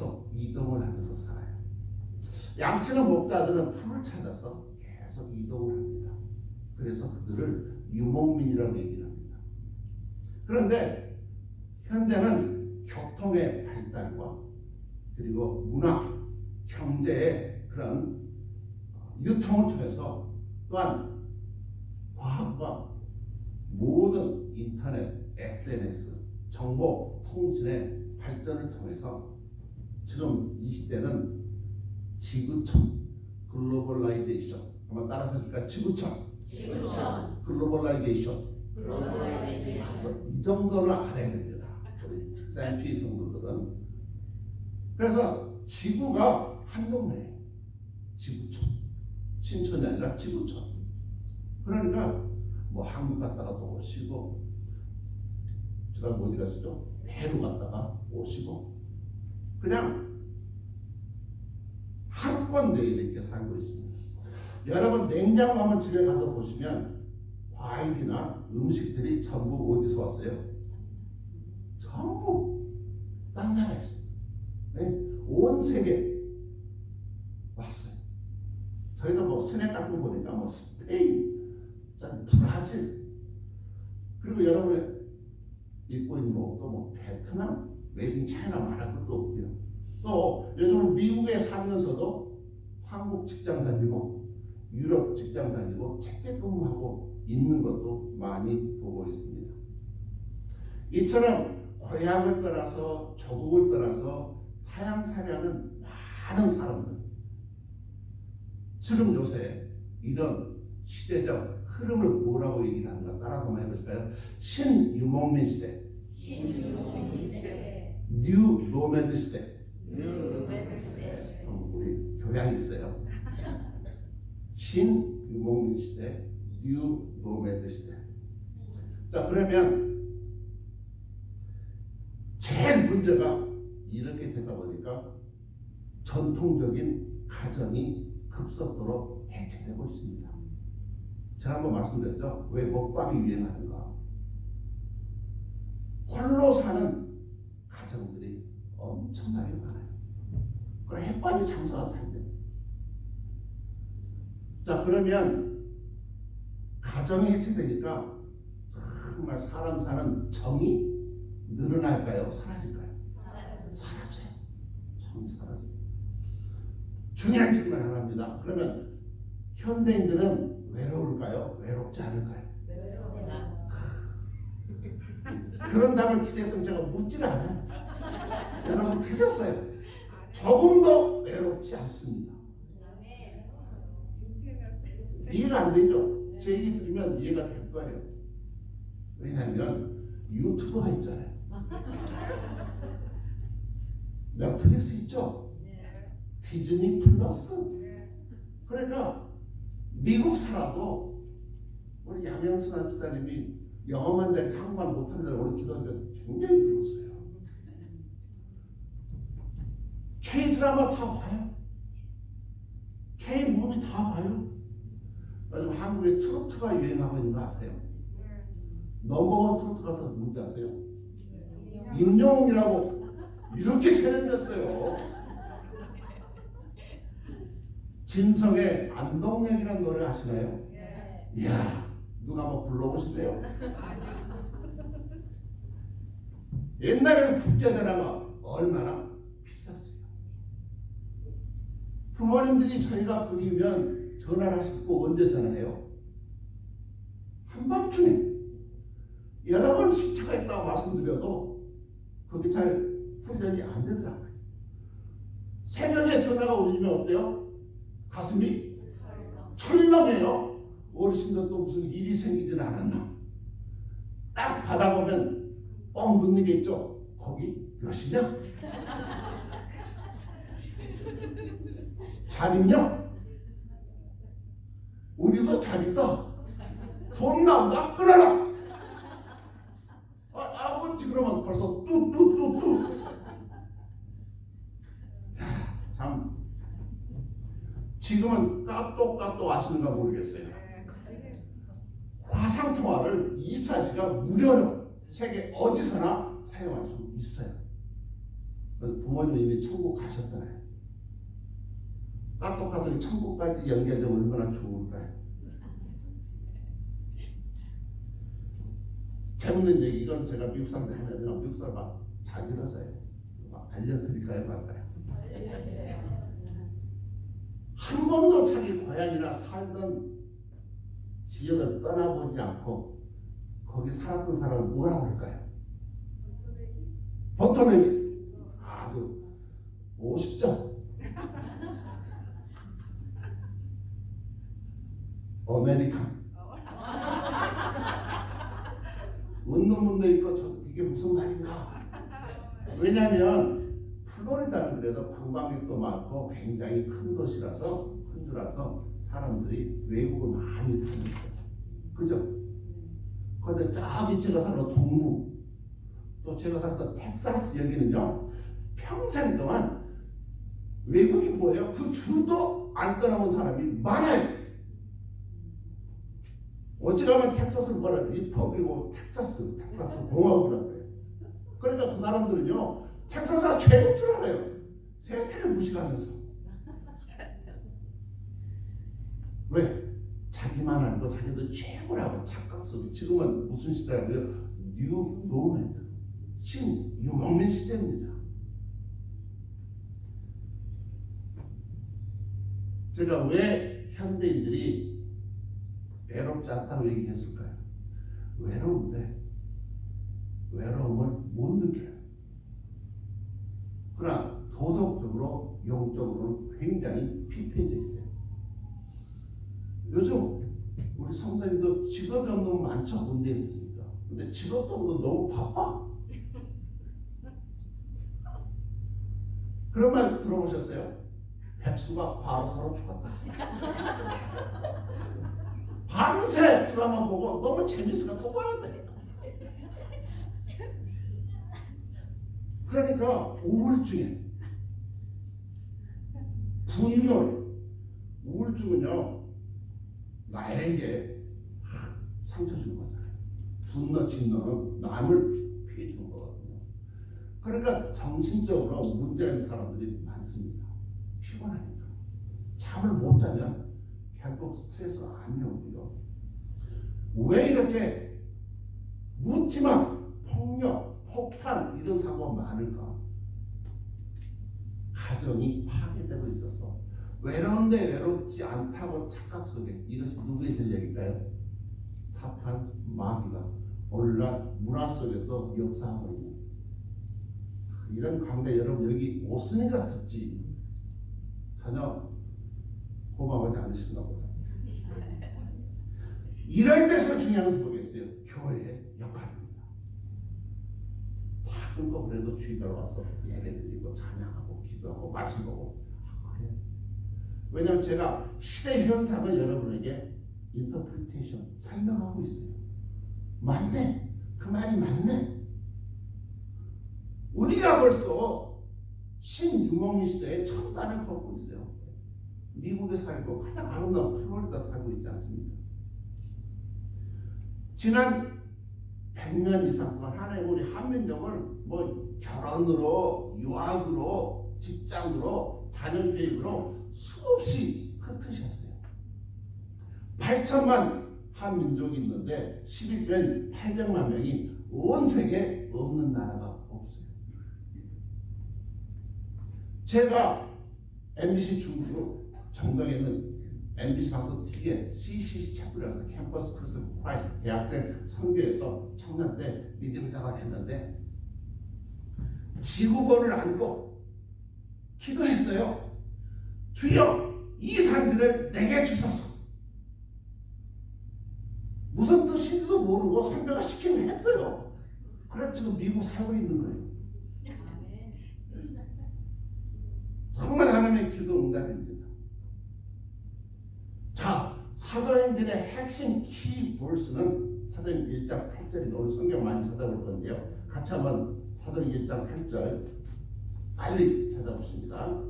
계속 이동을 하면서 살아요. 양치는 목자들은 풀을 찾아서 계속 이동을 합니다. 그래서 그들을 유목민이라고 얘기를 합니다. 그런데 현재는 교통의 발달과 그리고 문화, 경제의 그런 유통을 통해서 또한 과학과 모든 인터넷, SNS, 정보, 통신의 발전을 통해서 지금 이 시대는 지구촌, 글로벌라이제이션, 한번 따라서 해줄까요? 지구촌, 글로벌라이제이션. 이 정도는 알아야 됩니다. 우리 샌피 성도들은. 그래서 지구가 한 동네예요. 지구촌. 신촌이 아니라 지구촌. 그러니까 뭐 한국 갔다가 또 오시고, 주간 어디 가시죠? 페루 갔다가 오시고, 그냥 하루권 내일 이렇게 살고 있습니다. 여러분 냉장고 한번 집에 가서 보시면 과일이나 음식들이 전부 어디서 왔어요? 전부 딴 나라에서, 네? 온 세계 왔어요. 저희가 뭐 스낵 같은 거 보니까 뭐 스페인, 브라질, 그리고 여러분이 입고 있는 옷도 뭐 베트남, 메이드 인 차이나 말할 것도 없고요. 또 요즘 미국에 살면서도 한국 직장 다니고 유럽 직장 다니고 재택근무하고 있는 것도 많이 보고 있습니다. 이처럼 고향을 떠나서 조국을 떠나서 타향살이하는 많은 사람들, 지금 요새 이런 시대적 흐름을 뭐라고 얘기를 하는가 따라서 한번 해보실까요? 신유목민 시대, 뉴 노매드 시대. 우리 교양이 있어요. 신유목민 시대, 뉴 노매드 시대. 자, 그러면 제일 문제가 이렇게 되다 보니까 전통적인 가정이 급속도로 해체되고 있습니다. 제가 한번 말씀드렸죠. 왜 먹방이 유행하는가? 홀로 사는 가정들이 엄청나게 많아요. 그럼 햇반이 장사가 된대. 자, 그러면 가정이 해체되니까 정말 사람 사는 정이 늘어날까요? 사라질까요? 사라져요. 정이 사라져요. 중요한 질문 하나입니다. 그러면 현대인들은 외로울까요? 외롭지 않을까요? 외롭습니다. 그런다면 기대했으면 제가 묻질 않아요. 여러분 틀렸어요. 조금도 외롭지 않습니다. 이해가 안 되죠? 제 얘기 들으면 이해가 될 거예요. 왜냐하면 유튜브가 있잖아요. 넷플릭스 있죠? 디즈니 플러스. 그러니까 미국 살아도 우리 양영순 집사님이 영어만 잘 한국말 못하는데 오늘 기도하는데 굉장히 부러웠어요. K 드라마 다 봐요. K 무비 다 봐요. 요즘 한국에 트로트가 유행하고 있는 거 아세요? 넘버원 트로트 가서 누군지 아세요? 임영웅이라고 이렇게 세련됐어요. 진성의 안동역이라는 노래 아시나요? 이야, 누가 한번 불러보실래요? 옛날에는 국제드라마 얼마나 비쌌어요. 부모님들이 저희가 그리면 전화를 하시고 언제 전화해요? 한밤중에. 여러 번 시차가 있다고 말씀드려도 그게 잘 훈련이 안 되더라고요. 새벽에 전화가 울리면 어때요? 가슴이 철렁해요. 어르신들도 무슨 일이 생기진 않았나. 딱 받아보면 뻥 묻는 게 있죠. 거기 몇이냐? 잘 있냐? 우리도 잘 있다. 돈 나온다? 끊어라. 아버지 그러면 벌써 뚜뚜뚜뚜. 참 지금은 까똑까똑 아시는가 모르겠어요. 화상통화를 24시간 무료로 세계 어디서나 사용할 수 있어요. 부모님이 천국 가셨잖아요. 까똑까똑 천국까지 연결되면 얼마나 좋을까요? 재밌는 얘기, 이건 제가 미국 사람들 하면요, 미국 사람 막 자기러서요. 막 알려드릴까요, 말까요? 한 번도 자기 고향이나 살던 지역을 떠나보지 않고 거기 살았던 사람은 뭐라고 할까요? 버터맥이. 아주 50점. 아메리칸. 웃는 분도 있고 이게 무슨 말인가? 왜냐하면 플로리다는 그래도 관광객도 많고 굉장히 큰 도시라서 큰 주라서 사람들이 외국을 많이 다녔어요. 그죠? 그런데 저 밑에 가서 동부, 또 제가 살았던 텍사스 여기는요, 평생 동안 외국이 뭐예요? 그 주도 안 떠나온 사람이 많아요. 어찌가면 텍사스를 뭐라 그래? 리퍼블릭 텍사스 공화국이라고 그래요. 그러니까 그 사람들은요, 텍사스가 최고인 줄 알아요. 세상을 무식하면서. 왜? 자기만 알고 자기도 최고라고 착각 속에. 지금은 무슨 시대라고요? 뉴 노맨드, 신 유목민 시대입니다. 제가 왜 현대인들이 외롭지 않다고 얘기했을까요? 외로운데 외로움을 못 느껴요. 그러나 도덕적으로, 영적으로는 굉장히 피폐해져 있어요. 요즘 우리 성도님도 직업이 없는 분 많죠? 군대에 있으니까. 근데 직업도 없는 너무 바빠. 그런 말 들어보셨어요? 백수가 과로사로 죽었다. 밤새 드라마 보고 너무 재밌으니까 또 봐야 돼. 그러니까 우울증에, 분노, 우울증은요, 나에게 상처 주는 거잖아요. 분노, 진노는 남을 피해 주는 거거든요. 그러니까 정신적으로 문제가 있는 사람들이 많습니다. 피곤하니까. 잠을 못 자면 결국 스트레스가 안 오고요. 왜 이렇게 묻지마, 폭력, 폭탄 이런 사고가 많을까? 가정이 파괴되고 있어서 외로운데 외롭지 않다고 착각 속에. 이것이 누구의 전략일까요? 사탄, 마귀가 오늘날 문화 속에서 역사하고 있는 이런 가운데 여러분 여기 없으니까 듣지 전혀 고마워하지 않으신가 보다. 이럴 때서 중요한 것을 보겠어요. 교회의 역할입니다. 다 끊고 그래도 주일날 와서 예배드리고 찬양하고 기도하고 말씀 보고. 그래. 왜냐하면 제가 시대 현상을 여러분에게 인터프리테이션 설명하고 있어요. 맞네. 그 말이 맞네. 우리가 벌써 신유목민 시대에 첨단을 걷고 있어요. 미국에 살고 가장 아름다운 플로리다 살고 있지 않습니까? 지난 100년 이상 동안 하나님 우리 한민족을 뭐 결혼으로, 유학으로, 직장으로, 자녀교육으로 수없이 흩으셨어요. 8천만 한민족이 있는데 11년 800만 명이 온 세계에 없는 나라가 없어요. 제가 MBC 중국 정동에 있는 MBC 방송 뒤에 CCC 채플이라서 캠퍼스 크리스 크라이스트 대학생 선교에서 청년 때 믿음 생활을 했는데 지구본을 안고 기도했어요. 주여 이 산지를 내게 주소서. 무슨 뜻인지도 모르고 선교가 시키면 했어요. 그래서 지금 미국 살고 있는 거예요. 정말 하나님의 기도 응답입니다. 자, 사도행전의 핵심 키 벌스는 사도행전 1장 8절입니다. 오늘 성경 많이 찾아볼 건데요. 같이 한번 사도행전 1장 8절 빨리 찾아보십니다.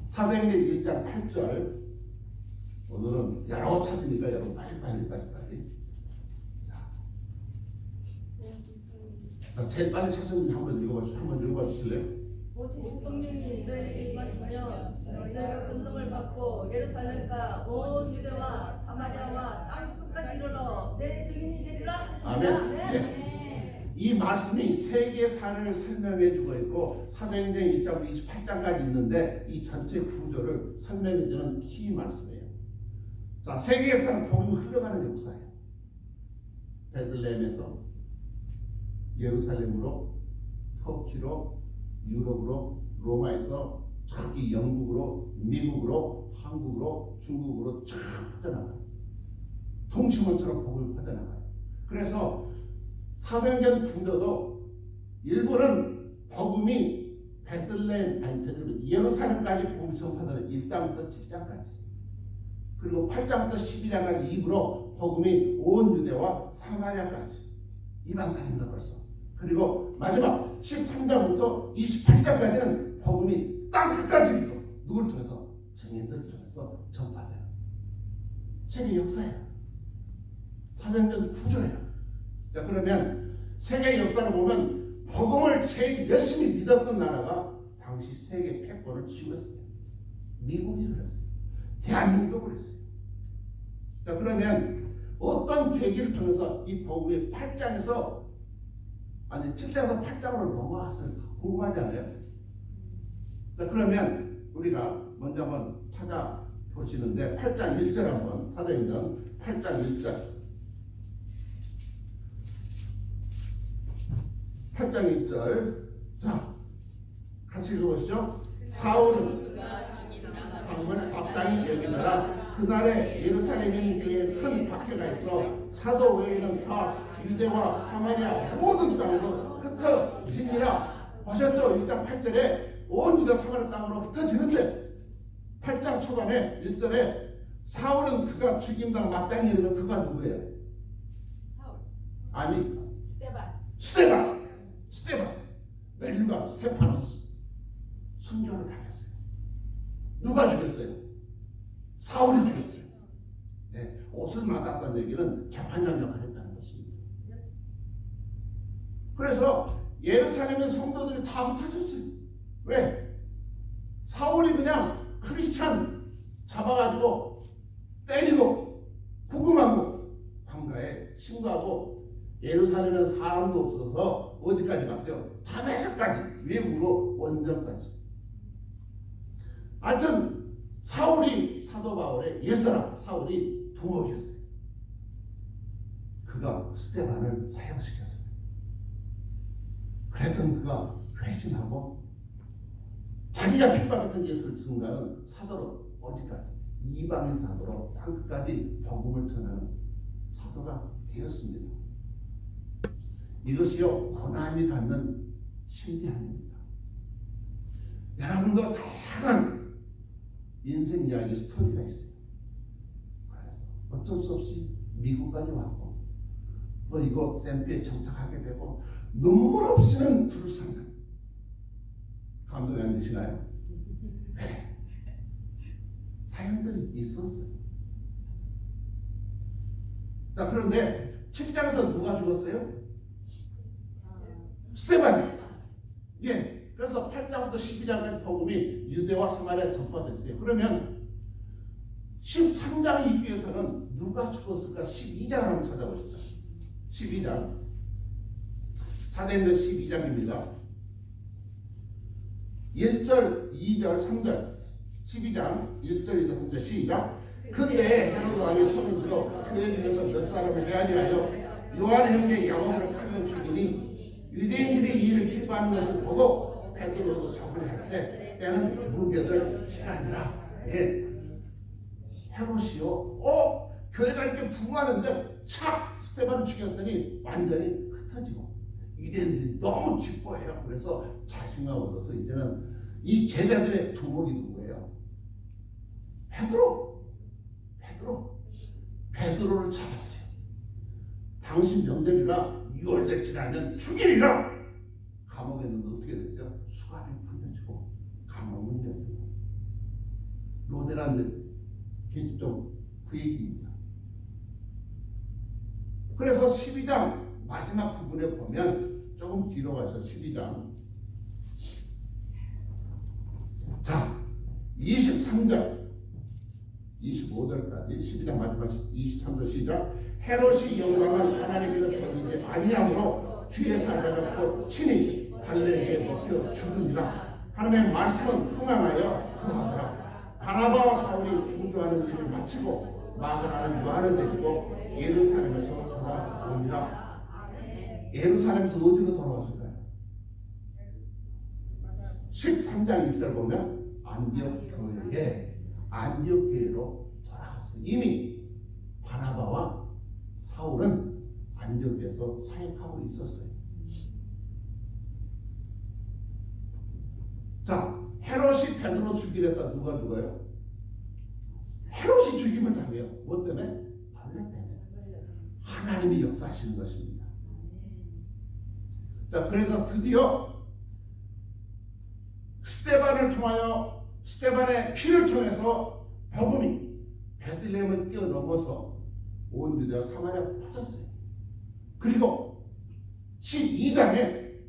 사도행전 1장 8절. 오늘은 여러 찾으니까 여러분 빨리. 자, 제일 빨리 찾은 한번 읽어봐 주실래요? 오직 성령이 너희에게 임하시며 너희가 권능을 받고 예루살렘과 온 유대와 사마리아와 땅 끝까지 이르러 내 증인이 되리라 하십니다. 아멘. 네. 이 말씀이 세계 사를 설명해 주고 있고 사도행전 1장부터 28장까지 있는데 이 전체 구조를 설명해 주는 키 말씀이에요. 자, 세계 역사는 복음이 흘러가는 역사예요. 베들레헴에서 예루살렘으로, 터키로, 유럽으로, 로마에서 저기 영국으로, 미국으로, 한국으로, 중국으로 쫙 퍼져나가요. 동심원처럼 복음이 퍼져나가요. 그래서 사도행전 구조도 일부는 복음이 예루살렘까지 복음이 전파되는 1장부터 7장까지, 그리고 8장부터 12장까지 입으로 복음이 온 유대와 사마리아까지 이방 다닙니다 벌써. 그리고 마지막 13장부터 28장까지는 복음이 땅 끝까지 입고 누구를 통해서? 증인들을 통해서 전파돼요. 세계 역사예요. 사도행전 구조예요. 자, 그러면 세계 역사를 보면 복음을 제일 열심히 믿었던 나라가 당시 세계 패권을 쥐고 있어요. 미국이 그랬어요. 대한민국도 그랬어요. 자, 그러면 어떤 계기를 통해서 이 복음이 8장에서 7장에서 8장으로 넘어왔어요. 궁금하지 않아요? 자, 그러면 우리가 먼저 한번 찾아보시는데 8장 1절 한번, 사도행전 8장 1절 8장 1절, 자, 같이 읽어보시죠. 사울은 방을 마땅히 여기느라 그날에 예루살렘인 교회에 큰 박해가 있어 사도 외에는 다 유대와 사마리아 모든 땅으로 흩어지니라. 보셨죠? 1장 8절에 온 유대 사마리아 땅으로 흩어지는데 8장 초반에 1절에 사울은 그가 죽임당 마땅히 여기는 그가 누구예요? 사울. 아니, 스데반. 스테반. 멜류가 스테파노스 순교를 당했어요. 누가 죽였어요? 사울이 죽였어요. 네, 옷을 맞았다는 얘기는 재판장 역할을 했다는 것입니다. 그래서 예루살렘의 성도들이 다 흩어졌어요. 왜? 사울이 그냥 크리스찬 잡아가지고 때리고 구금하고 광야에 신고하고 예루살렘에는 사람도 없어서 어디까지 갔어요? 다메섹까지, 외국으로 원정까지. 하여튼 사울이 사도 바울의 옛사람 사울이 두목이었어요. 그가 스데반을 사형시켰어요. 그랬던 그가 회심하고 자기가 핍박했던 예수를 증거하는 사도로 어디까지? 이방인 사도로 땅끝까지 복음을 전하는 사도가 되었습니다. 이것이요 고난이 갖는 신비함입니다. 여러분도 다양한 인생 이야기 스토리가 있어요. 그래서 어쩔 수 없이 미국까지 왔고 또 이곳 샘피에 정착하게 되고 눈물 없이는 두를 산다. 감동이 안 되시나요? 네. 사연들이 있었어요. 자, 그런데 7장에서 누가 죽었어요? 스데반이. 예. 그래서 8장부터 12장까지 복음이 유대와 사마리아에 전파됐어요. 그러면 13장에 있기 위해서는 누가 죽었을까? 12장을 한번 찾아보시죠. 12장. 사도행전 12장입니다. 1절, 2절, 3절. 12장 1절, 2절, 3절 시작. 그때 헤로드 왕이 손을 들어 교회 중에서 몇 사람을 해하여 요한 형제 야고보를 칼로 죽이니 유대인들이 이를 기뻐하는 것을 보고 베드로도 잡으려 할세 때는 무교절 시간이라. 예. 헤롯이요. 교회가 이렇게 부흥하는데 착 스데반을 죽였더니 완전히 흩어지고 유대인들이 너무 기뻐해요. 그래서 자신감 얻어서 이제는 이 제자들의 두목이 누구예요? 베드로를 잡았어요. 당신 명절이라 6월 냈지 않으면 죽이리라. 감옥에 있는데 어떻게 됐죠? 수갑이 풀려지고 감옥은 열리고. 로데란 계집종 그 얘기입니다. 그래서 12장 마지막 부분에 보면 조금 뒤로 가서 12장. 자, 23절 25절까지 12장 마지막 23절 시작. 헤롯이 영광을 하나님께로 돌리지 아니함으로 주의 사자가 곧 친히 발레에게 먹혀 죽으니라. 하나님의 말씀은 흥황하여 그하더라. 바나바와 사울이 분주하는 일을 마치고 마가라는 요한을 데리고 예루살렘에서 돌아옵니다. 예루살렘에서 어디로 돌아왔을까요? 13장 1절 보면 안디옥 교회로 돌아갔어요. 이미 바나바와 사울은 안디옥에서 사역하고 있었어요. 자, 헤롯이 베드로 죽이려 했다. 누가요? 헤롯이 죽임을 당해요. 뭐 때문에? 벌레 때문에. 하나님이 역사하시는 것입니다. 자, 그래서 드디어 스데반을 통하여 스데반의 피를 통해서 복음이 베들레헴을 뛰어넘어서 온 유대와 사마리아 퍼졌어요. 그리고 12장에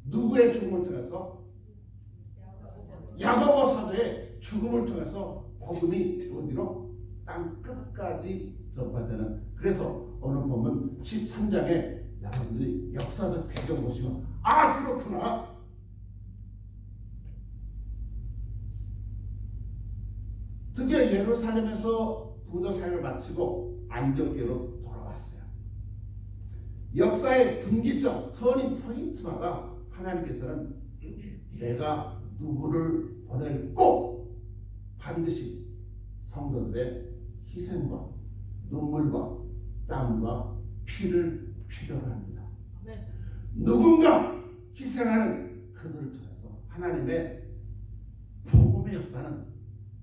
누구의 죽음을 통해서? 야고보 사도의 죽음을 통해서 복음이 어디로? 땅 끝까지 전파되는. 그래서 오늘 보면 13장에 여러분들이 역사적 배경 보시면 아 그렇구나. 드디어 예루살렘에서 부도 사역을 마치고 안디옥교로 돌아왔어요. 역사의 분기점, 터닝 포인트마다 하나님께서는 내가 누구를 보낼 꼭 반드시 성도들의 희생과 눈물과 땀과 피를 필요로 합니다. 네. 누군가 희생하는 그들을 통해서 하나님의 복음의 역사는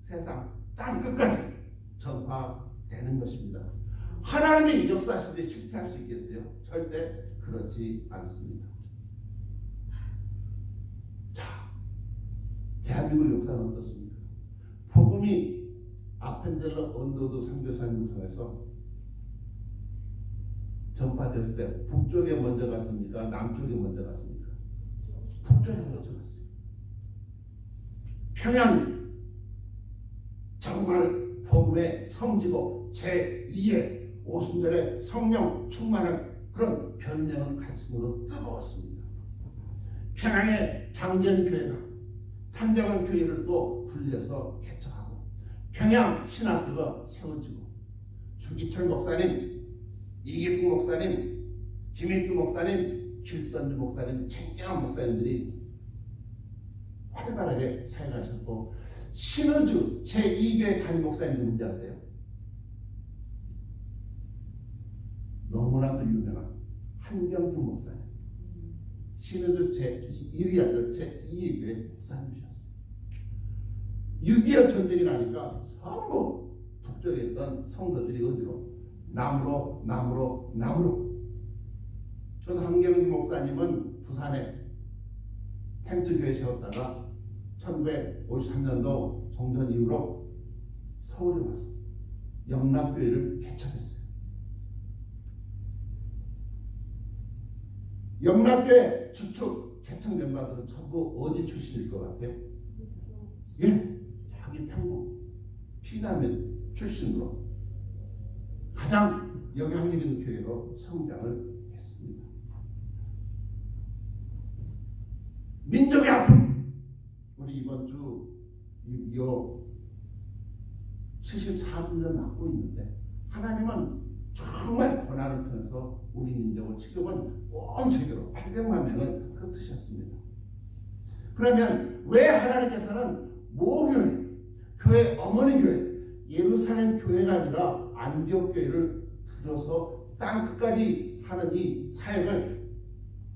세상 땅 끝까지 전파되는 것입니다. 하나님이 역사하실 때 실패할 수 있겠어요? 절대 그렇지 않습니다. 자, 대한민국 역사는 어떻습니까? 복음이 아펜젤러 언더우드 선교사님을 통해서 전파됐을 때 북쪽에 먼저 갔습니까? 남쪽에 먼저 갔습니까? 북쪽에 먼저 갔어요. 평양이 정말 복음의 성지고 제2의 오순절의 성령 충만한 그런 변명을 가슴으로 뜨거웠습니다. 평양의 장전교회가 산정한 교회를 또 분려서 개척하고 평양 신학교가 세워지고 주기철 목사님, 이기풍 목사님, 김익규 목사님, 길선주 목사님, 챙겨난 목사님들이 활발하게 사역하셨고 신의주 제2교회 담임 목사님 누군지 아세요? 너무나도 유명한 한경준 목사님. 신의주 제1위 아니라 제2교회 목사님이셨어요. 6.25 전쟁이 나니까 전부 북쪽에 있던 성도들이 어디로? 남으로. 그래서 한경준 목사님은 부산에 텐트교회 세웠다가 1953년도 종전 이후로 서울에 와서 영락교회를 개척했어요. 영락교회 주축 개척 멤버들은 전부 어디 출신일 것 같아요? 예, 여기 평범 피난민 출신으로 가장 영향력 있는 교회로 성장을 했습니다. 민족의 아픔, 우리 이번 주 6.25 74주년 맞고 있는데 하나님은 정말 고난을 통해서 우리 민족을 지금은 온 세계로 800만 명을 흩으셨습니다. 그러면 왜 하나님께서는 모교회, 교회 어머니 교회, 예루살렘 교회가 아니라 안디옥 교회를 들어서 땅 끝까지 하는 이 사역을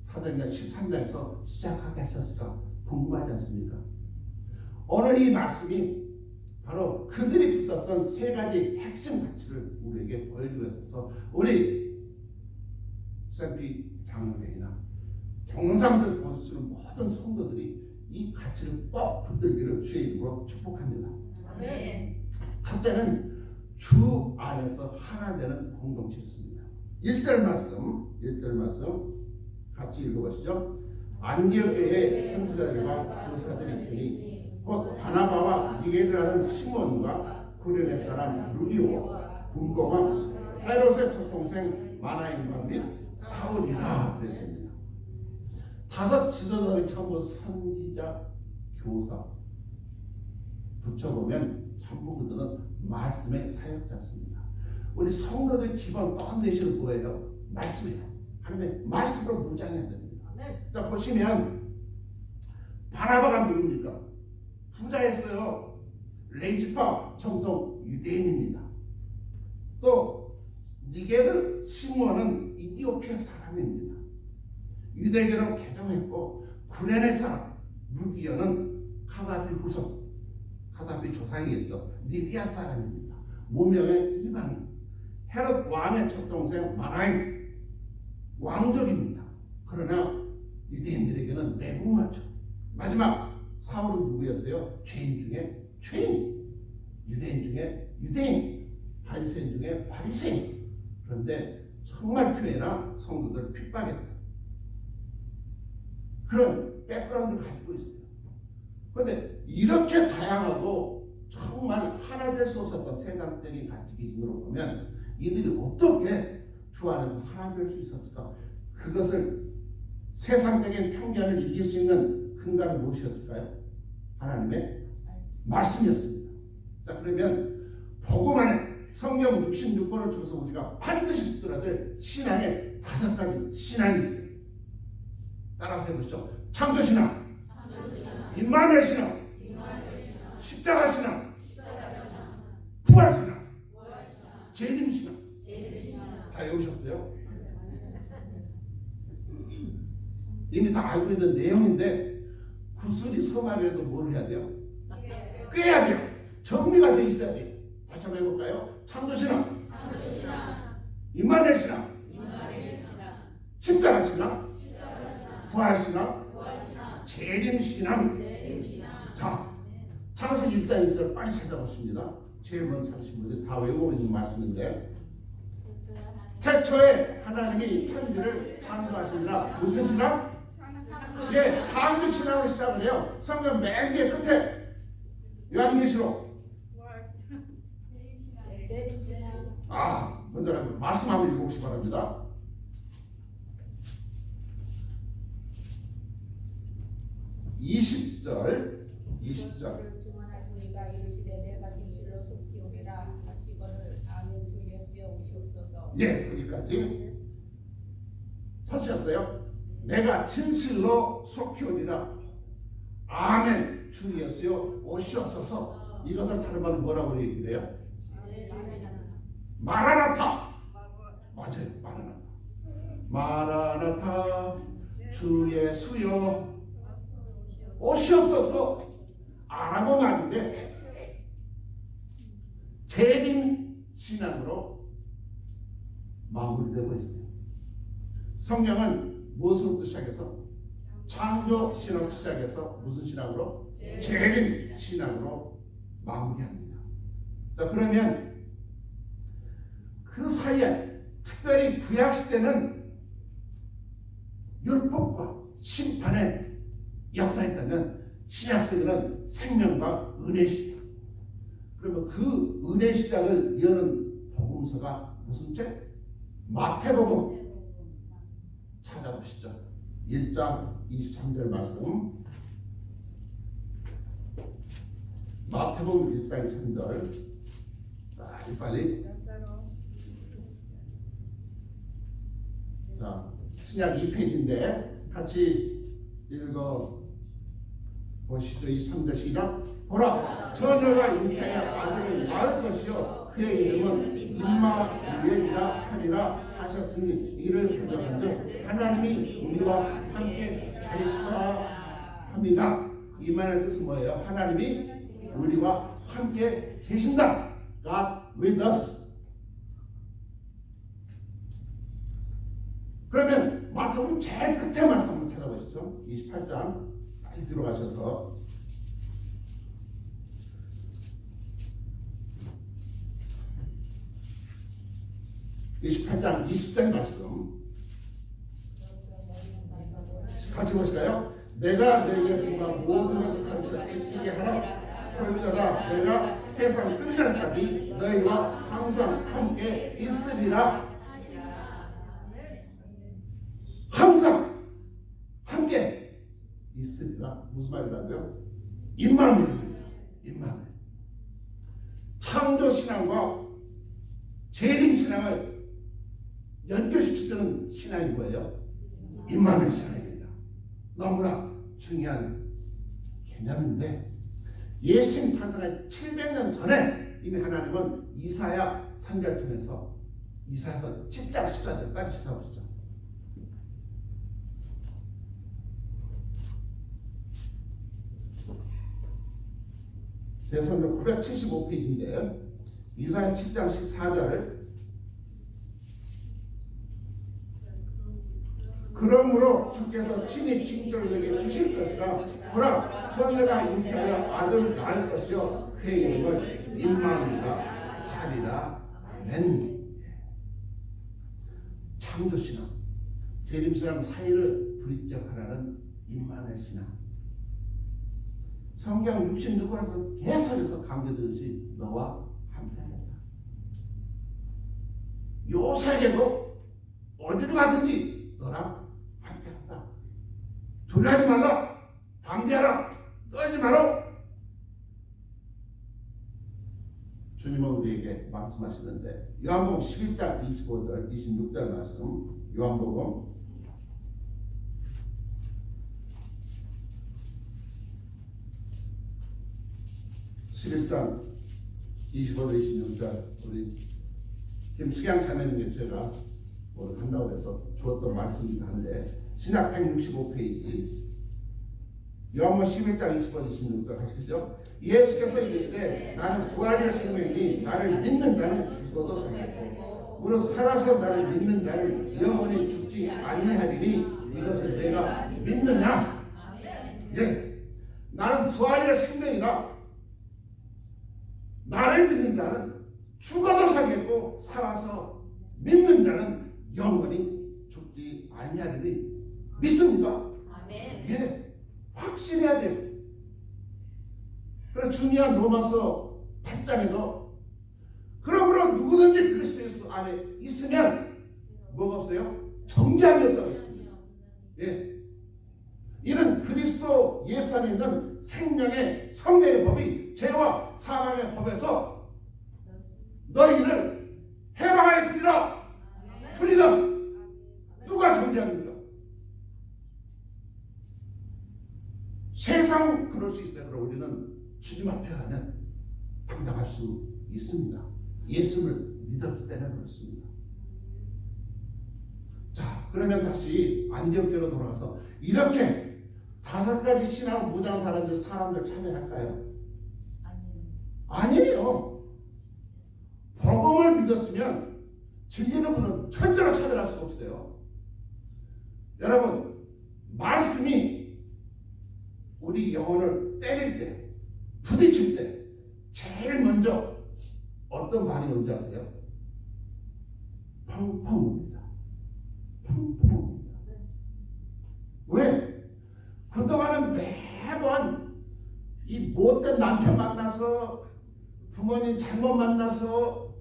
사도행전 13장에서 시작하게 하셨을까 궁금하지 않습니까? 오늘 이 말씀이 바로 그들이 붙었던 세 가지 핵심 가치를 우리에게 보여주고 있어서 우리 샘피 장로회나 경상들 보시는 모든 성도들이 이 가치를 꼭 붙들기를 주의 이름으로 축복합니다. 아멘. 첫째는 주 안에서 하나 되는 공동체였습니다. 1절 말씀 같이 읽어보시죠. 안디옥교회에 선지자들과 교사들이 있으니 곧 바나바와 니게르라는 시몬과 구레네 사람 루기오와 분봉왕 헤롯의 첫 동생 마나임과 및 사울이라 그랬습니다. 5 지도자들이 전부 선지자, 교사 붙여보면 전부 그들은 말씀의 사역자입니다. 우리 성도들 기본 파운데이션은 뭐예요? 말씀이에요. 하나님의 말씀으로 무장해야 됩니다. 자, 보시면 바나바가 누굽니까? 부자였어요. 레이지파 정통 유대인입니다. 또 니게르 시몬은 이디오피아 사람입니다. 유대교로 개종했고 구레네 사람 루기오는 카다비 후손, 카다비 조상이겠죠. 리비아 사람입니다. 무명의 이방인. 헤롯 왕의 첫 동생 마나임 왕족입니다. 그러나 유대인들에게는 매국노죠. 마지막 사울은 누구였어요? 죄인 중에 죄인, 유대인 중에 유대인, 바리새인 중에 바리새인. 그런데 정말 교회나 성도들 핍박했다. 그런 백그라운드를 가지고 있어요. 그런데 이렇게 다양하고 정말 하나 될 수 없었던 세상적인 가치 기준으로 보면 이들이 어떻게 주 안에서 하나 될 수 있었을까? 그것을 세상적인 편견을 이길 수 있는 근간이 무엇이었을까요? 하나님의 말씀이었습니다. 자, 그러면 복음 안에 성경 66권을 통해서 우리가 반드시 붙들어야 될 신앙의 5가지 신앙이 있어요. 따라서 해보시죠. 창조신앙, 임마누엘 신앙, 십자가 신앙, 부활신앙, 재림신앙. 다 외우셨어요? 이미 다 알고 있는 내용인데 구슬이 서말이라도 뭘 해야 돼요? 꿰야 돼요. 정리가 돼 있어야 돼요. 다시 한번 해볼까요? 창조신앙, 임마누엘 신앙, 십자가 신앙, 부활신앙, 재림신앙. 자, 창세기 1장 1절 빨리 찾아보십니다. 제일 먼저 찾으신 분들 다 외우고 있는 말씀인데, 태초에 하나님이 천지를 창조하시니라. 무슨 신앙? 예, 창조 신앙으로 시작을 해요. 성경 맨 뒤에 끝에 요한계시록. 먼저 말씀 한번 읽어보시기 바랍니다. 20절. 증언하시니까 이르시되 내가 진실로 속히 오리라 하시거늘 아멘 주 예수여 오시옵소서. 예, 거기까지 서시었어요. 내가 진실로 속히 오리라. 아멘 주 예수여 오시옵소서. 이것을 다른 말로 뭐라고 얘기해요? 마라나타. 맞아요, 마라나타. 마라나타 주 예수여 오시옵소서. 아람어 말인데 재림 신앙으로 마무리되고 있어요. 성경은 무엇으로부터 시작해서? 창조 신앙부터 시작해서 무슨 신앙으로? 재림 신앙으로 마무리합니다. 자, 그러면 그 사이에 특별히 구약 시대는 율법과 심판의 역사였다면 신약 시대는 생명과 은혜 시대. 그러면 그 은혜 시장을 여는 복음서가 무슨 책? 마태복음. 찾아보시죠. 1장 23절 말씀. 마태복음 1장 23절. 빨리. 자, 신약 2페이지인데 같이 읽어 보시죠. 23절 시작. 보라, 처녀가 잉태하여 아들을 낳을 것이요 그의 이름은 임마누엘이라 하리라 하셨으니 이를 가져간즉 하나님이 우리와 함께 계시다 합니다. 임마누엘의 뜻은 뭐예요? 하나님이 우리와 함께 계신다. God with us. 그러면 마태복음 제일 끝에 말씀 한번 찾아보시죠. 28장 빨리 들어가셔서 28장 20절 말씀. 같이 보실까요? 내가 너에게 누가 모든 것을 가르쳐 지키게 하라. 그럴지어다 내가 세상 끝날까지 너희와 항상 함께 있으리라. 항상 함께 있으리라. 무슨 말이라고요? 임마누엘입니다. 임마누엘. 창조신앙과 재림신앙을 연결시키는 신앙이 뭐예요? 임마누엘 신앙입니다. 너무나 중요한 개념인데 예수님 탄생한 700년 전에 이미 하나님은 이사야 선지자를 통해서 이사야서 7장 14절까지 찾아보시죠. 제 성경 975페이지인데요. 이사야 7장 14절. 그러므로 주께서 친히 징조를 너에게 주실 것이라. 보라, 처녀가 잉태하여 아들을 낳을 것이요 그의 이름을 임마누엘이라 하리라. 아멘. 창조신앙, 재림신앙 사이를 부딪혀가라는 임마누엘 신앙. 성경 66권에서 계속해서 강조되듯이 너와 함께하겠다. 요 세계도 어디로 가든지 너랑 함께한다. 두려워하지 말라. 담대하라. 떨지 마라. 주님은 우리에게 말씀하시는데 요한복음 11장 25절 26절 말씀. 요한복음 11장 25절 26절 우리 김수경 자매님께 제가 뭘 한다고 해서 주었던 말씀이긴 한데 신약 165페이지 요한복음 11장 25절 26절 하시죠. 예수께서 이르시되 나는 부활의 생명이니 나를 믿는 자는 죽어도 살겠고 무릇 살아서 나를 믿는 자는 영원히 죽지 아니하리니 이것을 내가 믿느냐. 예, 나는 부활의 생명이다. 나를 믿는 자는 죽어도 살겠고 살아서 믿는 자는 영원히 죽지 아니하리니 믿습니까? 아멘. 예, 확실해야 돼요. 그런 중요한 로마서 8장에도 그러므로 누구든지 그리스도 예수 안에 있으면 뭐가 없어요? 정죄함이 없다고 했습니다. 예, 이는 그리스도 예수 안에 있는 생명의 성령의 법이 죄와 사망의 법에서 너희를 해방하였습니다. 프리덤. 누가 존재합니까? 세상 그럴 수 있어요. 그럼 우리는 주님 앞에 가면 당당할 수 있습니다. 예수를 믿었기 때문에 그렇습니다. 자, 그러면 다시 안디옥교로 돌아가서 이렇게 5가지 신앙 무장 사람들 참여할까요? 아니에요. 복음을 믿었으면 진리는 분은 절대로 차별할 수가 없어요. 여러분, 말씀이 우리 영혼을 때릴 때, 부딪힐 때 제일 먼저 어떤 반응이 오는지 아세요? 펑펑 옵니다. 펑펑 옵니다. 왜? 그동안은 매번 이 못된 남편 만나서, 부모님 잘못 만나서,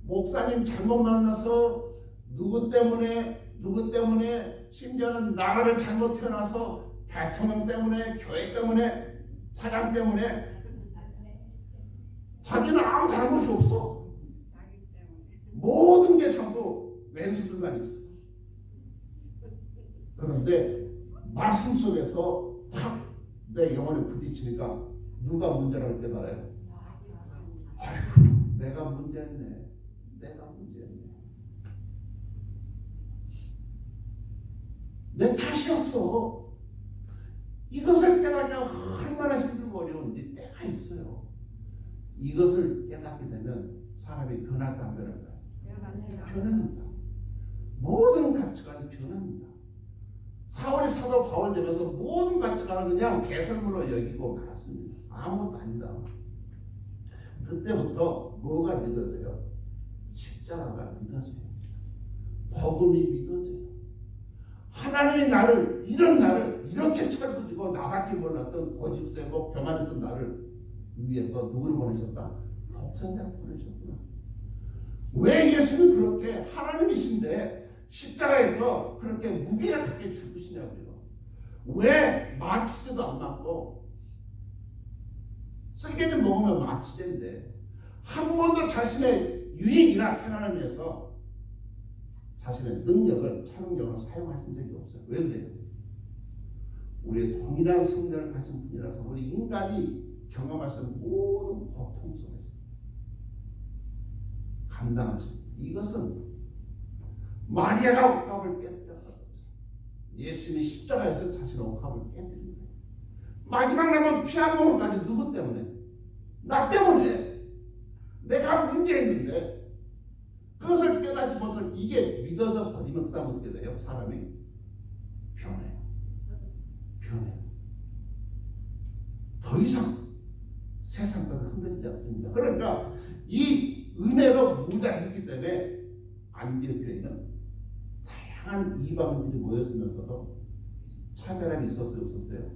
목사님 잘못 만나서, 누구 때문에 심지어는 나라를 잘못 태어나서 대통령 때문에, 교회 때문에, 사장 때문에 자기는 아무 잘못이 없어. 모든 게 전부 왼수들만 있어. 그런데 말씀 속에서 탁 내 영혼에 부딪히니까 누가 문제라고 깨달아요? 아이고, 내가 문제였네. 내 탓이었어. 이것을 깨닫기 얼마나 힘들고 어려운지 때가 있어요. 이것을 깨닫게 되면 사람이 변할까 안 변할까? 변합니다. 모든 가치관이 변합니다. 사울이 사도 바울 되면서 모든 가치관을 그냥 배설물로 여기고 말았습니다. 아무것도 아니다. 그때부터 뭐가 믿어져요? 십자가가 믿어져요. 복음이 믿어져요. 하나님이 나를 이런 나를 이렇게 철부지고 나밖에 몰랐던 고집세고 교만했던 나를 위해서 누구를 보내셨다? 독생자를 보내셨구나. 왜 예수는 그렇게 하나님이신데 십자가에서 그렇게 무기력하게 죽으시냐고요. 왜 마취제도 안 맞고 쓸개를 먹으면 마취제인데 한 번도 자신의 유익이나 편안을 위해서 자신의 능력을 초능력을 사용하신 적이 없어요. 왜 그래요? 우리의 동일한 성장을 가진 분이라서 우리 인간이 경험할 수 있는 모든 고통 속에서 감당하신 이것은 마리아가 옥합을 깨뜨렸다. 예수님이 십자가에서 자신의 옥합을 깨뜨린 거예요. 마지막 남은 피 한 모금까지 누구 때문에? 나 때문에. 내가 문제 있는데 그것을 깨닫지 못한 이게 믿어져 버리면 그 다음 어떻게 돼요? 사람이 변해요. 변해요. 더 이상 세상 것은 흔들리지 않습니다. 그러니까 이 은혜로 무장했기 때문에 안디옥 교회는 다양한 이방인들이 모였으면서도 차별함이 있었어요? 없었어요?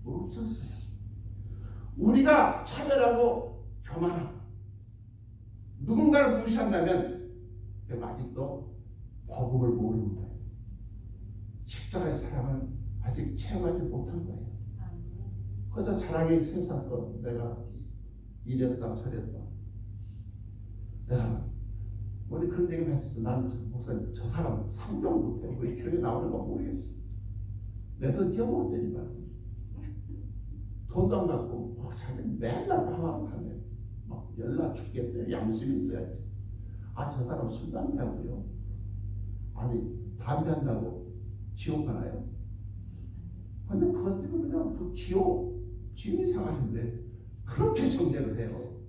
없었어요. 우리가 차별하고 교만하고 누군가를 무시한다면 아직도 복음을 모르는 거예요. 십자가의 사랑을 아직 체험하지 못한 거예요. 그저 자랑이 세상 것 내가 이랬다 저랬다. 내가 우리 그런 얘기 많이 했어. 나는 목사님 저 사람 상병 못해. 우리 교회 나오는 거 모르겠어. 내 돈 뛰어먹었다니까. 돈도 안 갖고 자기는 맨날 방황을 하네. 막 연락 죽겠어요. 양심 있어야지. 아, 저 사람 술 담배 하고요. 아니 담배 한다고 지옥 가나요? 근데 그것들은 그냥 그 기호 주인이 상하는데 그렇게 정죄를 해요.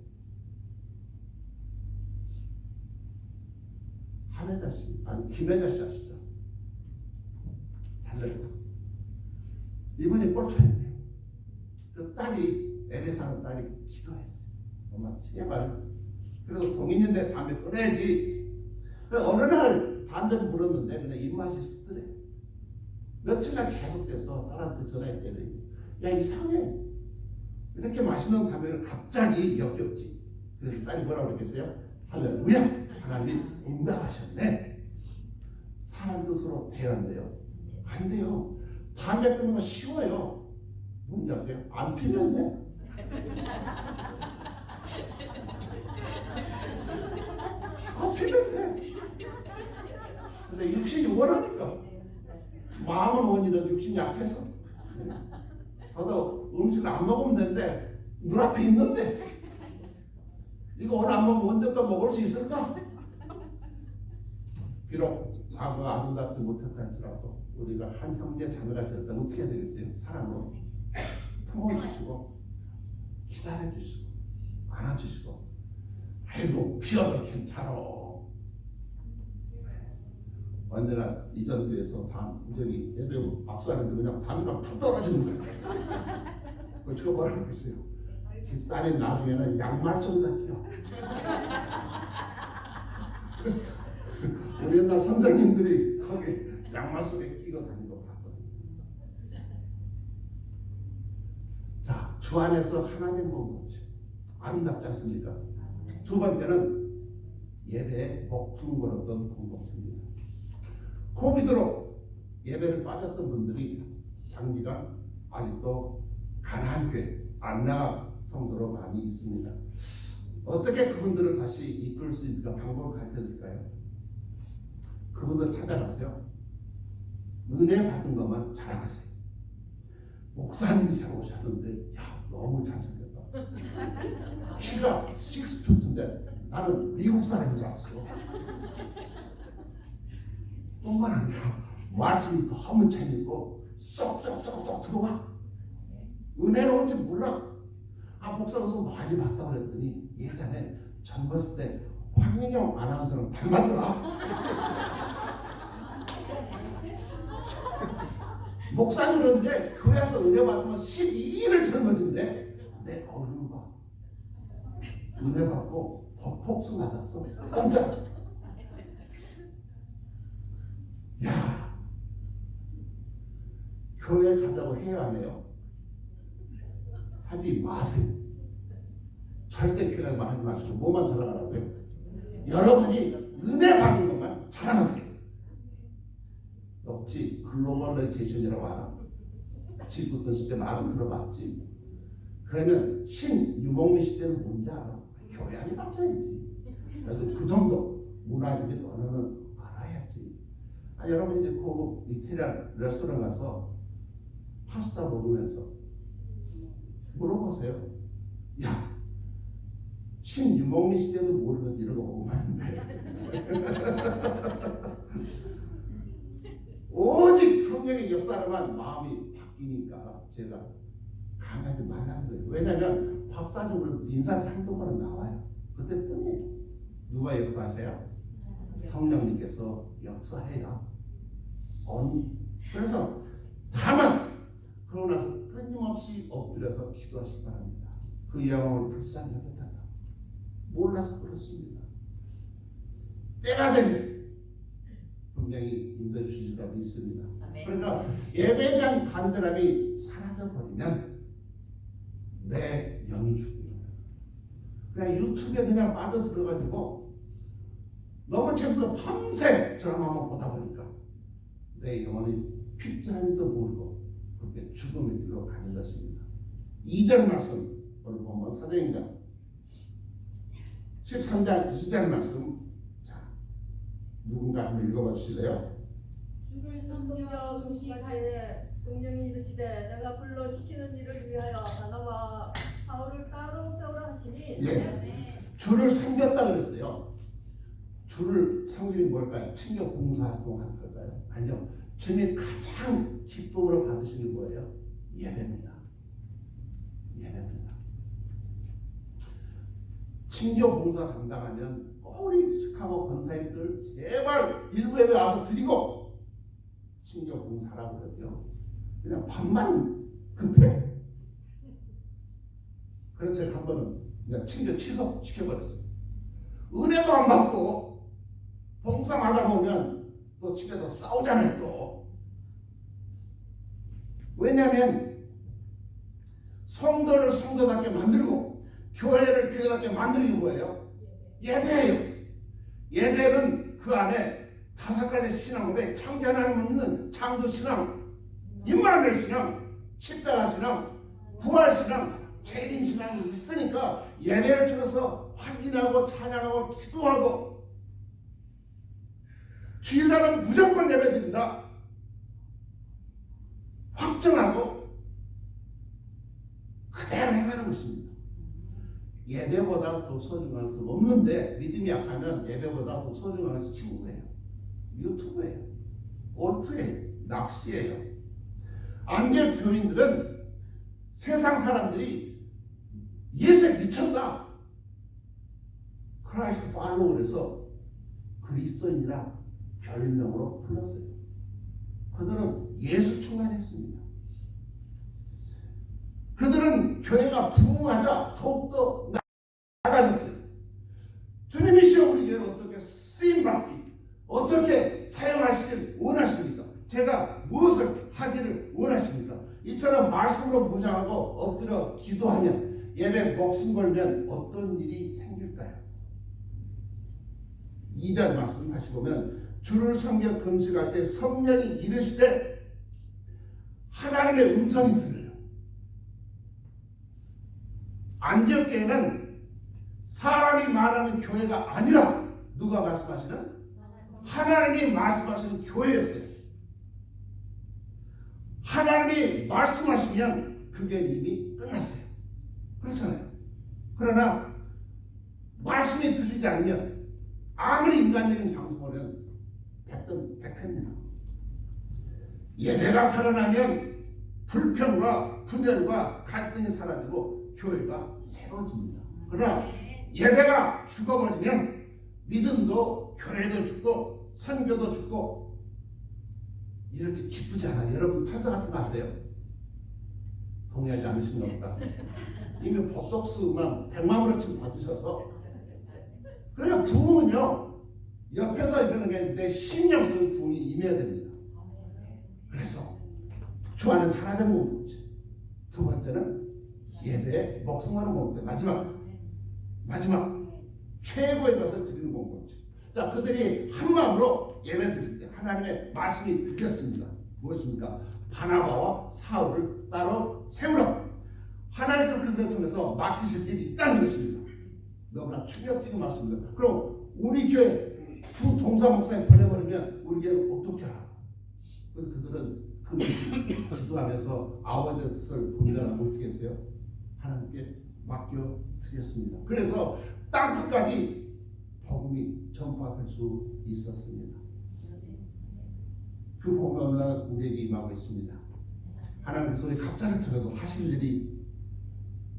한혜자 씨, 아니 김혜자 씨 아시죠? 달라서 이분이 꼴초였대요. 그 딸이 애를 사는 딸이 기도했어요. 엄마 제발 그래도 동인인데 담배 끊어야지. 어느 날 담배를 물었는데 그냥 입맛이 쓰더래. 며칠날 계속돼서 딸한테 전화했더니 야 이상해. 이렇게 맛있는 담배를 갑자기 역겹지. 그래서 딸이 뭐라고 그랬겠어요? 할렐루야. 하나님이 응답하셨네. 사람도 서로 대화한대요. 안 돼요. 담배 끊는 거 쉬워요. 뭔지 아세요? 안 피면 돼. 안 피면 돼. 근데 육신이 원하니까. 마음은 원이라도 육신이 약해서. 저도 음식을 안 먹으면 되는데 눈앞에 있는데 이거 오늘 안 먹으면 언제 또 먹을 수 있을까? 비록 과거가 아름답지 못했다 할지라도 우리가 한 형제 자매가 되었다면 어떻게 해야 되겠어요? 사랑으로 품어주시고 기다려주시고 안아주시고 아이고 피어도 괜찮아. 언제나 이전 교회에서 저기 애들 압수하는데 그냥 담배가 툭 떨어지는 거예요. 그 제가 뭐라고 했어요? 집사님 나중에는 양말 소리가 껴. 우리 옛날 선생님들이 거기 양말 소리에 끼고 다니고 봤거든요. 자, 주 안에서 하나님 본 거죠. 아름답지 않습니까? 두 번째는 예배에 목숨 걸었던 공동체입니다. 코비드로 예배를 빠졌던 분들이 장기간 아직도 가나안 교회 안나가 성도로 많이 있습니다. 어떻게 그분들을 다시 이끌 수 있을까 방법을 가르쳐드릴까요? 그분들 찾아가세요. 은혜 받은 것만 자랑하세요. 목사님 새로 오셨는데 야 너무 잘생겼다. 키가 6푸트인데 나는 미국 사람인 줄 알았어. 뿐만 아니라 말씀이 너무 재밌고 쏙쏙쏙쏙 들어와. 은혜로운지 몰라. 아 목사 무슨 많이 봤다고 그랬더니 예전에 젊었을 때 황인영 아나운서랑 닮았더라. 목사님인데 교회에서 은혜 받으면 12일을 젊어진대. 내 얼굴 봐. 은혜 받고 보톡스 맞았어. 깜짝. 야, 교회 가자고 해야 하네요. 하지 마세요. 절대 교회 가지 하지 마시고 뭐만 자랑하라고요? 여러분이 은혜 받은 것만 자랑하세요. 너 혹시 글로벌라이제이션이라고 알아? 지금부터 시대 말은 들어봤지? 그러면 신유목민 시대는 뭔지 알아? 교회 안에 맞춰야지. 그래도 그 정도 문화적인 언어는 알아야지. 여러분 이제 그 이태리안 레스토랑 가서 파스타 먹으면서 물어보세요. 야, 신유목민 시대도 모르면서 이런 거 먹으면 안 돼. 오직 성령의 역사로만 마음이 바뀌니까 제가 강하지 말라는 거예요. 왜냐하면 밥사적으로 인사 한동안은 나와요. 그때뿐이에요. 누가 역사하세요? 성령님께서 역사해요. 그래서 다만 그러고 나서 끊임없이 엎드려서 기도하시기 바랍니다. 그 영혼을 불쌍히 하겠다. 몰라서 그렇습니다. 때가 되면 분명히 인도해 주실 거 믿습니다. 그러니까 예배에 대한 간절함이 사라져버리면 내 영이 죽습니다. 그냥 유튜브에 그냥 빠져들어가지고 너무 재밌어서 밤새 드라마 한번 보다 보니까 내 영혼이 핍절한지도 모르고 그렇게 죽음의 길로 가는 것입니다. 2절 말씀 오늘 보면 사도행전 13장 2절 말씀, 자 누군가 한번 읽어봐 주실래요? 주를 섬겨 음식하에 성령이 이르시되 내가 불러 시키는 일을 위하여 바나바와 바울을 따로 세우라 하시니. 예. 주를 섬겼다 그랬어요. 주를 섬기는 게 뭘까요? 친교 봉사활동하는 걸까요? 아니요. 주님이 가장 기쁨으로 받으시는 거예요. 예배입니다. 예배입니다. 친교 봉사 담당하면 우리 시카고 권사님들 제발 일부 예배 와서 드리고 친교 봉사라고 그러죠. 그냥 밥만 급해. 그래서 제가 한 번은 그냥 친교 취소 시켜버렸어요. 은혜도 안 받고 봉사하다 보면 또 집에서 싸우잖아요. 또 왜냐하면 성도를 성도답게 만들고 교회를 교회답게 만드는 게 뭐예요? 예배예요. 예배는 그 안에 5가지 신앙의 창조 하나님 믿는 창조 신앙, 임마누엘 신앙, 십자가 신앙, 부활 신앙, 재림 신앙이 있으니까 예배를 통해서 확인하고 찬양하고 기도하고 주일날은 무조건 예배드린다 확정하고 그대로 행하는 것입니다. 예배보다 더 소중한 것은 없는데 믿음이 약하면 예배보다 더 소중한 것이 친구예요, 유튜브예요, 골프예요, 낚시예요. 안개 교인들은 세상 사람들이 예수에 미쳤다, 크라이스트 팔로우 그래서 그리스도인이라 별명으로 불렀어요. 그들은 예수 충만했습니다. 그들은 교회가 부흥하자 더욱더 나아졌어요. 주님이시여 우리 교회를 어떻게 쓰임받기, 어떻게 사용하시길 원하십니까? 제가 무엇을 하기를 원하십니까? 이처럼 말씀으로 보장하고 엎드려 기도하면, 예배 목숨 걸면 어떤 일이 생길까요? 2절 말씀 다시 보면 주를 섬겨 금식할 때 성령이 이르시되 하나님의 음성이 들려요. 안디옥교회는 사람이 말하는 교회가 아니라 누가 말씀하시는? 하나님이 말씀하시는 교회였어요. 하나님이 말씀하시면 그게 이미 끝났어요. 그렇잖아요. 그러나 말씀이 들리지 않으면 아무리 인간적인 방송을 백든 백패입니다. 예배가 살아나면 불평과 분열과 갈등이 사라지고 교회가 새로워집니다. 그러나 예배가 죽어버리면 믿음도 교회도 죽고 선교도 죽고 이렇게 기쁘지 않아요. 여러분 천사 같은 거 아세요? 동의하지 않으신가 보다. 이미 복독수만 100만으로 지금 받으셔서. 그러니까 부흥은요 옆에서 이러는 게 내 심령 속에 부흥이 임해야 됩니다. 그래서 주 안에 살아야 공동체. 두 번째는 예배에 목숨하는 공동체. 마지막 최고의 것을 드리는 공동체. 자, 그들이 한 마음으로 예배 드릴 때 하나님의 말씀이 들렸습니다. 무엇입니까? 바나바와 사울을 따로 세우라. 하나님께서 그들을 통해서 맡기실 일이 있다는 것입니다. 너무나 충격적인 말씀입니다. 그럼 우리 교회 두 동사 목사님 보내버리면 우리 교회는 어떻게 하라? 그들은 그 기도하면서 아버지의 뜻을 분별하고 어떻게 했어요? 하나님께 맡겨 드렸습니다. 그래서 땅 끝까지 복음이 전파될 수 있었습니다. 그 복음이 오늘날 우리에게 임하고 있습니다. 하나님께서 우리 각자를 통해서 하실 일이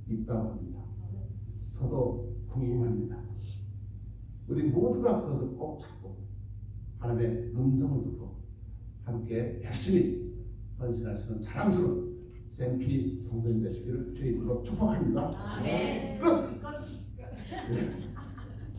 있다고 합니다. 저도 궁금합니다. 우리 모두가 그것을 꼭 잡고 하나님의 음성을 듣고 함께 열심히 헌신하시는 자랑스러운 샘피 성도님 되시기를 주의 이름으로 축복합니다. 아멘. 끝. 끝. 네.